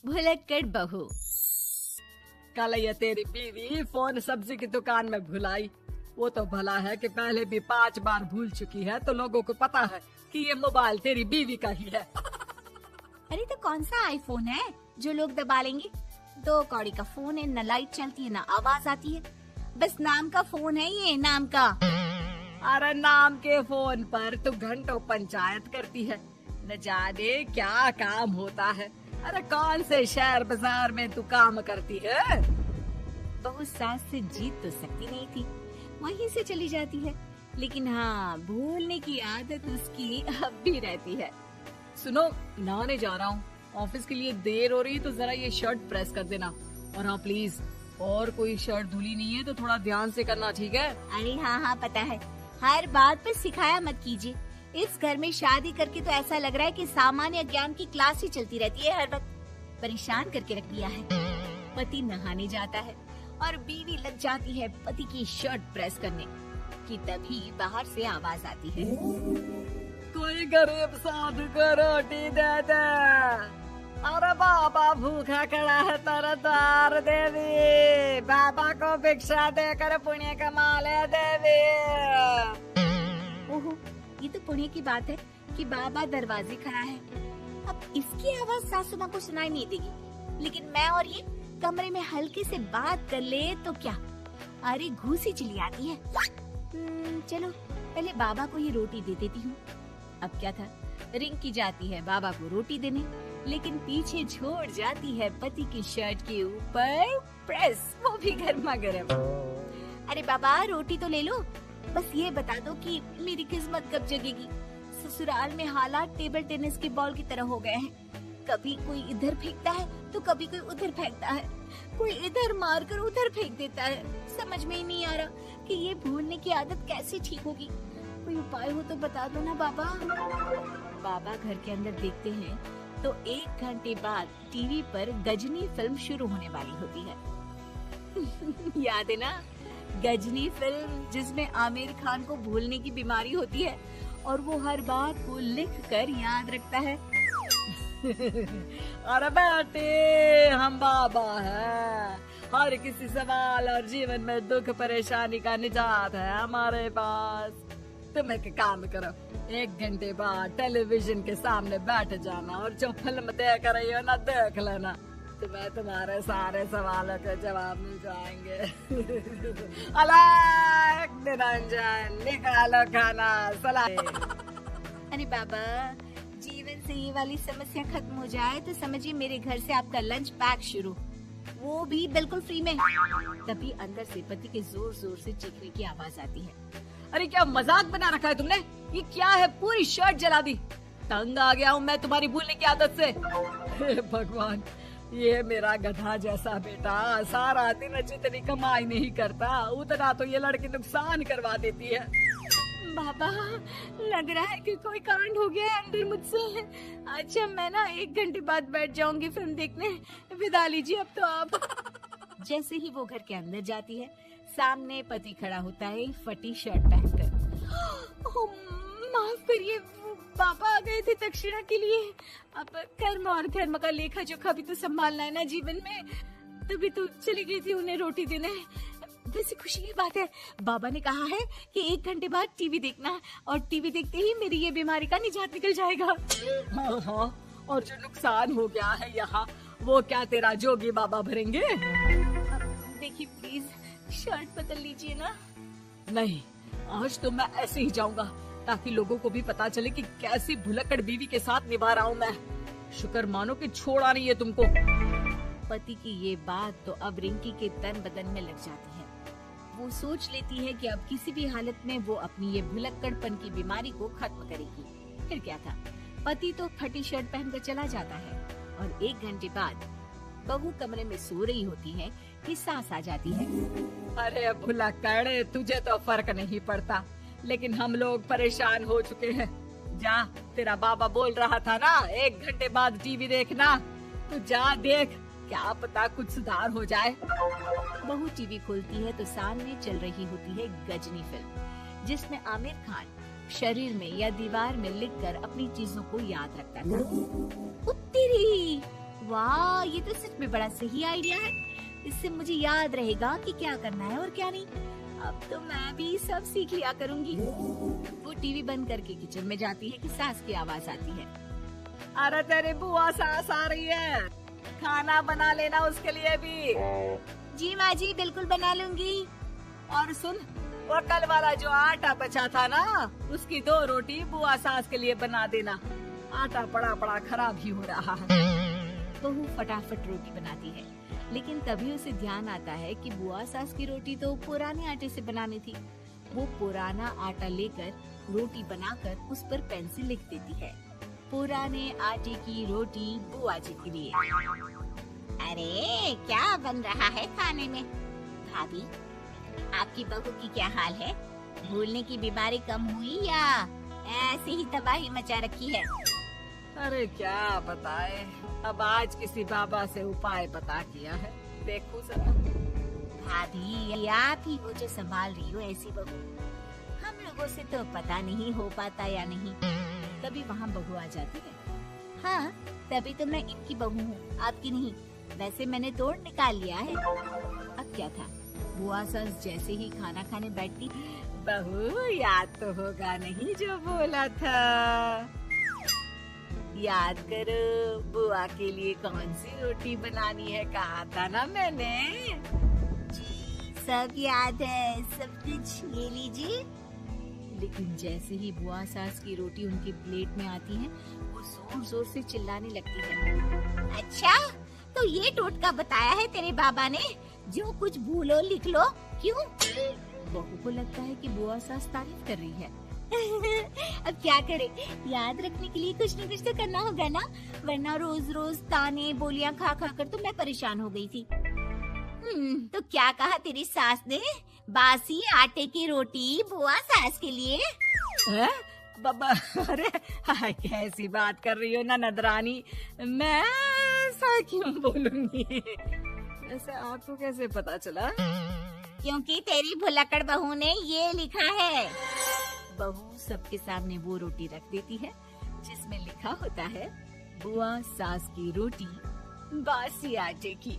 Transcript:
भुलक्कड़ बहू। कल ये तेरी बीवी फोन सब्जी की दुकान में भुलाई। वो तो भला है कि पहले भी 5 बार भूल चुकी है, तो लोगों को पता है कि ये मोबाइल तेरी बीवी का ही है। अरे तो कौन सा आईफोन है जो लोग दबा लेंगे? 2 कौड़ी का फोन है, न लाइट चलती है न आवाज आती है, बस नाम का फोन है ये, नाम का। अरे नाम के फोन पर तू घंटों पंचायत करती है, न जाने क्या काम होता है। अरे कौन से शहर बाजार में तू काम करती है? बहू सास से जीत तो सकती नहीं थी, वहीं से चली जाती है, लेकिन हाँ भूलने की आदत उसकी अब भी रहती है। सुनो, नहाने जा रहा हूँ, ऑफिस के लिए देर हो रही है, तो जरा ये शर्ट प्रेस कर देना। और हाँ प्लीज, और कोई शर्ट धुली नहीं है तो थोड़ा ध्यान से करना, ठीक है? अरे हाँ पता है, हर बात पर सिखाया मत कीजिए। इस घर में शादी करके तो ऐसा लग रहा है कि सामान्य ज्ञान की क्लास ही चलती रहती है, हर वक्त परेशान करके रख दिया है। पति नहाने जाता है और बीवी लग जाती है पति की शर्ट प्रेस करने कि तभी बाहर से आवाज आती है, कोई गरीब साधु को रोटी दे दे। अरे बाबा भूखा खड़ा है तेरे द्वार देवी, बाबा को भिक्षा देकर पुण्य कमा ले देवी। ओहो, ये तो पुण्य की बात है कि बाबा दरवाजे खड़ा है। अब इसकी आवाज सासू माँ को सुनाई नहीं देगी, लेकिन मैं और ये कमरे में हल्के से बात कर ले तो क्या, अरे घूसी चली आती है। चलो पहले बाबा को ये रोटी दे देती हूँ। अब क्या था, रिंकी जाती है बाबा को रोटी देने, लेकिन पीछे छोड़ जाती है पति की शर्ट के ऊपर प्रेस, वो भी गर्मा गर्म। अरे बाबा रोटी तो ले लो, बस ये बता दो कि मेरी किस्मत कब जगेगी। ससुराल में हालात टेबल टेनिस के बॉल की तरह हो गए हैं, कभी कोई इधर फेंकता है तो कभी कोई उधर फेंकता है, कोई इधर मारकर उधर फेंक देता है। समझ में ही नहीं आ रहा कि ये भूलने की आदत कैसे ठीक होगी। कोई उपाय हो तो बता दो ना बाबा। बाबा घर के अंदर देखते हैं तो 1 घंटे बाद टीवी पर गजनी फिल्म शुरू होने वाली होती है। याद है ना, गजनी फिल्म जिसमें आमिर खान को भूलने की बीमारी होती है और वो हर बात को लिख कर याद रखता है। अरे बेटे, हम बाबा हैं, हर किसी सवाल और जीवन में दुख परेशानी का निजात है हमारे पास। तुम एक काम करो, 1 घंटे बाद टेलीविजन के सामने बैठ जाना और जो फिल्म देख रही हो ना देख लेना, तुम्हें तुम्हारे सारे सवालों के जवाब मिल जाएंगे। अलग निरंजन, निकालो खाना सलाह। अरे बाबा, जीवन से ये वाली समस्या खत्म हो जाए तो समझिए मेरे घर से आपका लंच पैक शुरू, वो भी बिल्कुल फ्री में। तभी अंदर से पति के जोर जोर से चीखने की आवाज आती है। अरे क्या मजाक बना रखा है तुमने? ये क्या है, पूरी शर्ट जला दी। तंग आ गया हूँ मैं तुम्हारी भूलने की आदत से। हे भगवान, ये मेरा गधा जैसा बेटा सारा दिन जितनी कमाई नहीं करता उतना तो ये लड़की नुकसान करवा देती है। बाबा, लग रहा है कि कोई कांड हो गया है अंदर मुझसे। अच्छा मैं ना 1 घंटे बाद बैठ जाऊंगी फिल्म देखने, विदा लीजिए अब तो आप। जैसे ही वो घर के अंदर जाती है, सामने पति खड़ा होता है फटी शर्ट पहनकर। माफ करिए, पापा आ गए थे दक्षिणा के लिए। अब कर्म और धर्म का लेखा जोखा भी तो संभालना है ना जीवन में, तभी तो चली गई थी उन्हें रोटी देने। वैसे खुशी की बात है, बाबा ने कहा है कि 1 घंटे बाद टीवी देखना, और टीवी देखते ही मेरी ये बीमारी का निजात निकल जाएगा। हाँ, और जो नुकसान हो गया है यहाँ, वो क्या तेरा जोगी बाबा भरेंगे? देखिए प्लीज, शर्ट बदल लीजिए ना। नहीं, आज तो मैं ऐसे ही जाऊंगा ताकि लोगों को भी पता चले कि कैसी भुलक्कड़ बीवी के साथ निभा रहा हूँ मैं। शुक्र मानो कि छोड़ा नहीं है तुमको। पति की ये बात तो अब रिंकी के तन बदन में लग जाती है। वो सोच लेती है कि अब किसी भी हालत में वो अपनी ये भुलक्कड़पन की बीमारी को खत्म करेगी। फिर क्या था, पति तो फटी शर्ट पहनकर चला जाता है और 1 घंटे बाद बहू कमरे में सो रही होती है कि सास आ जाती है। अरे भुलक्कड़, तुझे तो फर्क नहीं पड़ता, लेकिन हम लोग परेशान हो चुके हैं। जा, तेरा बाबा बोल रहा था ना 1 घंटे बाद टीवी देखना, तो जा देख, क्या पता कुछ सुधार हो जाए। बहू टीवी खोलती है तो सामने चल रही होती है गजनी फिल्म, जिसमें आमिर खान शरीर में या दीवार में लिखकर अपनी चीजों को याद रखता था। उत्तरी, वाह, ये तो सच में बड़ा सही आइडिया है। इससे मुझे याद रहेगा कि क्या करना है और क्या नहीं। अब तो मैं भी सब सीख लिया करूंगी। वो टीवी बंद करके किचन में जाती है कि सास की आवाज आती है। अरे तेरी बुआ सास आ रही है, खाना बना लेना उसके लिए भी। जी माँ जी, बिल्कुल बना लूंगी। और सुन, वो कल वाला जो आटा बचा था ना, उसकी 2 रोटी बुआ सास के लिए बना देना। आटा पड़ा पड़ा खराब ही हो रहा है। बहू फटाफट रोटी बनाती है, लेकिन तभी उसे ध्यान आता है कि बुआ सास की रोटी तो पुराने आटे से बनानी थी। वो पुराना आटा लेकर रोटी बनाकर उस पर पेन से लिख देती है, पुराने आटे की रोटी बुआ जी के लिए। अरे क्या बन रहा है खाने में? भाभी, आपकी बहू की क्या हाल है? भूलने की बीमारी कम हुई या ऐसे ही तबाही मचा रखी है? अरे क्या बताए, अब आज किसी बाबा से उपाय पता किया है, देखो जरा। भाभी, आप ही वो जो संभाल रही हो ऐसी बहू। हम लोगों से तो पता नहीं हो पाता या नहीं। तभी वहाँ बहू आ जाती है। हाँ, तभी तो मैं इनकी बहू हूँ, आपकी नहीं। वैसे मैंने तोड़ निकाल लिया है। अब क्या था, बुआ सास जैसे ही खाना खाने बैठती, बहू याद तो होगा नहीं जो बोला था? याद करो, बुआ के लिए कौन सी रोटी बनानी है, कहा था ना मैंने। सब याद है, सब कुछ ये लीजिए। लेकिन जैसे ही बुआ सास की रोटी उनके प्लेट में आती है, वो जोर जोर से चिल्लाने लगती है। अच्छा, तो ये टोटका बताया है तेरे बाबा ने, जो कुछ भूलो लिख लो, क्यों? बहू को लगता है कि बुआ सास तारीफ कर रही है। अब क्या करे, याद रखने के लिए कुछ न कुछ तो करना होगा ना, वरना रोज रोज ताने बोलियां खा खा कर तो मैं परेशान हो गई थी। तो क्या कहा तेरी सास ने? बासी आटे की रोटी बुआ सास के लिए? है? बाबा, अरे कैसी बात कर रही हो ननद रानी, मैं ऐसा क्यों बोलूंगी? ऐसे आपको कैसे पता चला? क्योंकि तेरी भुलक्कड़ बहू ने ये लिखा है। बहू सबके सामने वो रोटी रख देती है जिसमें लिखा होता है, बुआ सास की रोटी बासी आटे की।